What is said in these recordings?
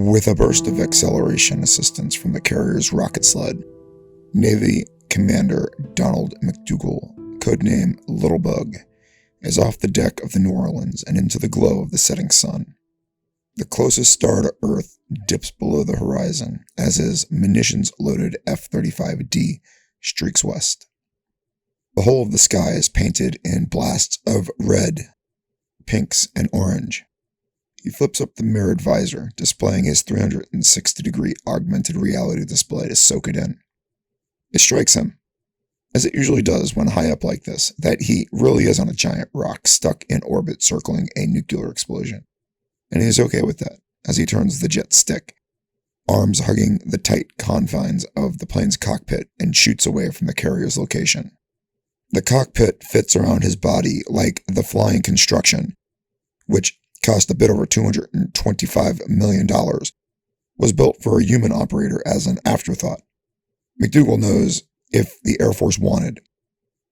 With a burst of acceleration assistance from the carrier's rocket sled, Navy Commander Donald McDougal, codename Little Bug, is off the deck of the New Orleans and into the glow of the setting sun. The closest star to Earth dips below the horizon as his munitions-loaded F-35D streaks west. The whole of the sky is painted in blasts of red, pinks, and orange. He flips up the mirrored visor, displaying his 360-degree augmented reality display to soak it in. It strikes him, as it usually does when high up like this, that he really is on a giant rock stuck in orbit circling a nuclear explosion. And he is okay with that, as he turns the jet stick, arms hugging the tight confines of the plane's cockpit, and shoots away from the carrier's location. The cockpit fits around his body like the flying construction, which cost a bit over $225 million, was built for a human operator as an afterthought. McDougal knows if the Air Force wanted,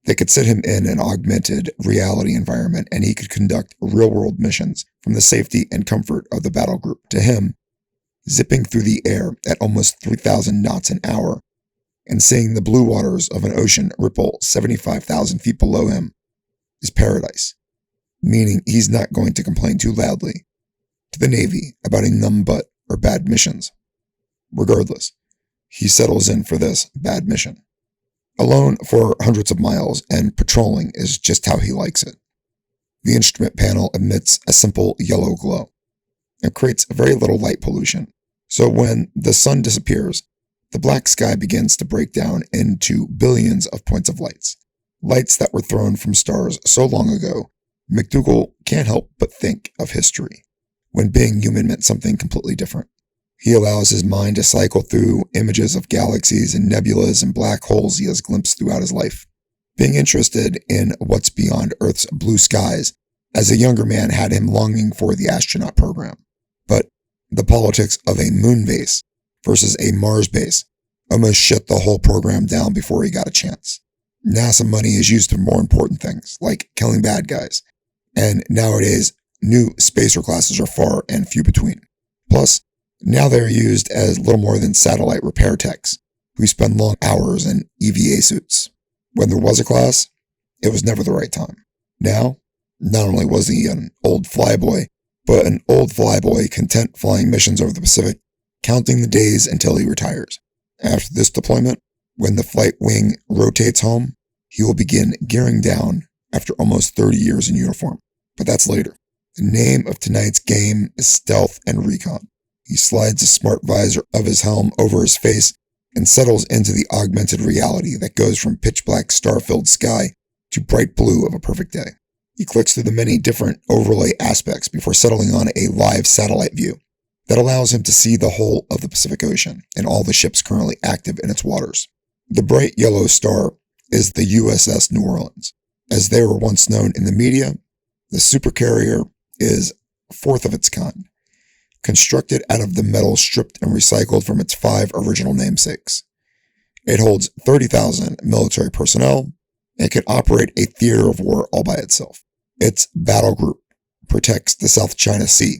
they could sit him in an augmented reality environment and he could conduct real-world missions from the safety and comfort of the battle group. To him, zipping through the air at almost 3,000 knots an hour and seeing the blue waters of an ocean ripple 75,000 feet below him is paradise, meaning he's not going to complain too loudly to the Navy about a numb butt or bad missions. Regardless, he settles in for this bad mission. Alone for hundreds of miles and patrolling is just how he likes it. The instrument panel emits a simple yellow glow. It creates very little light pollution, so when the sun disappears, the black sky begins to break down into billions of points of lights. Lights that were thrown from stars so long ago, McDougal can't help but think of history, when being human meant something completely different. He allows his mind to cycle through images of galaxies and nebulas and black holes he has glimpsed throughout his life. Being interested in what's beyond Earth's blue skies, as a younger man had him longing for the astronaut program. But the politics of a moon base versus a Mars base almost shut the whole program down before he got a chance. NASA money is used for more important things, like killing bad guys. And nowadays, new spacer classes are far and few between. Plus, now they're used as little more than satellite repair techs who spend long hours in EVA suits. When there was a class, it was never the right time. Now, not only was he an old flyboy, but an old flyboy content flying missions over the Pacific, counting the days until he retires. After this deployment, when the flight wing rotates home, he will begin gearing down after almost 30 years in uniform. But that's later. The name of tonight's game is stealth and recon. He slides a smart visor of his helm over his face and settles into the augmented reality that goes from pitch-black star-filled sky to bright blue of a perfect day. He clicks through the many different overlay aspects before settling on a live satellite view that allows him to see the whole of the Pacific Ocean and all the ships currently active in its waters. The bright yellow star is the USS New Orleans. As they were once known in the media, the supercarrier is fourth of its kind, constructed out of the metal stripped and recycled from its 5 original namesakes. It holds 30,000 military personnel and can operate a theater of war all by itself. Its battle group protects the South China Sea,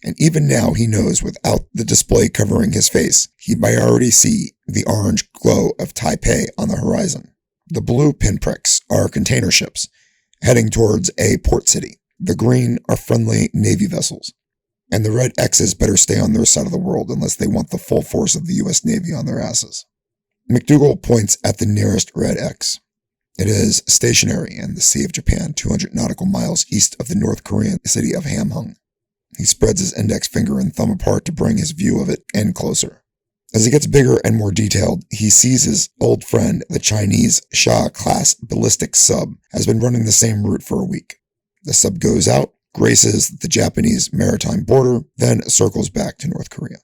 and even now he knows without the display covering his face, he might already see the orange glow of Taipei on the horizon. The blue pinpricks are container ships heading towards a port city. The green are friendly Navy vessels. And the red X's better stay on their side of the world unless they want the full force of the U.S. Navy on their asses. McDougal points at the nearest red X. It is stationary in the Sea of Japan, 200 nautical miles east of the North Korean city of Hamhung. He spreads his index finger and thumb apart to bring his view of it in closer. As it gets bigger and more detailed, he sees his old friend, the Chinese Shah-class ballistic sub, has been running the same route for a week. The sub goes out, graces the Japanese maritime border, then circles back to North Korea.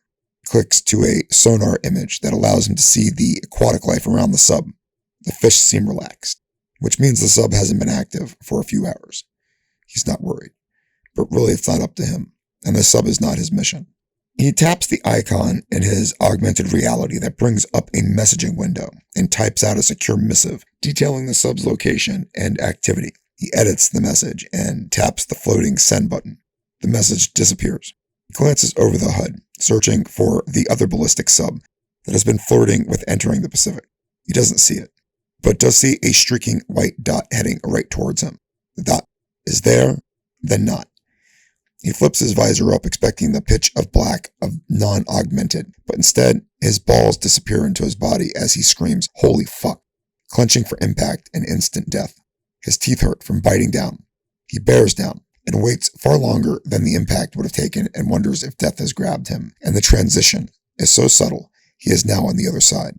Clicks to a sonar image that allows him to see the aquatic life around the sub. The fish seem relaxed, which means the sub hasn't been active for a few hours. He's not worried, but really it's not up to him, and the sub is not his mission. He taps the icon in his augmented reality that brings up a messaging window and types out a secure missive detailing the sub's location and activity. He edits the message and taps the floating send button. The message disappears. He glances over the HUD, searching for the other ballistic sub that has been flirting with entering the Pacific. He doesn't see it, but does see a streaking white dot heading right towards him. The dot is there, then not. He flips his visor up, expecting the pitch of black of non-augmented, but instead, his balls disappear into his body as he screams, "Holy fuck," clenching for impact and instant death. His teeth hurt from biting down. He bears down and waits far longer than the impact would have taken and wonders if death has grabbed him, and the transition is so subtle, he is now on the other side.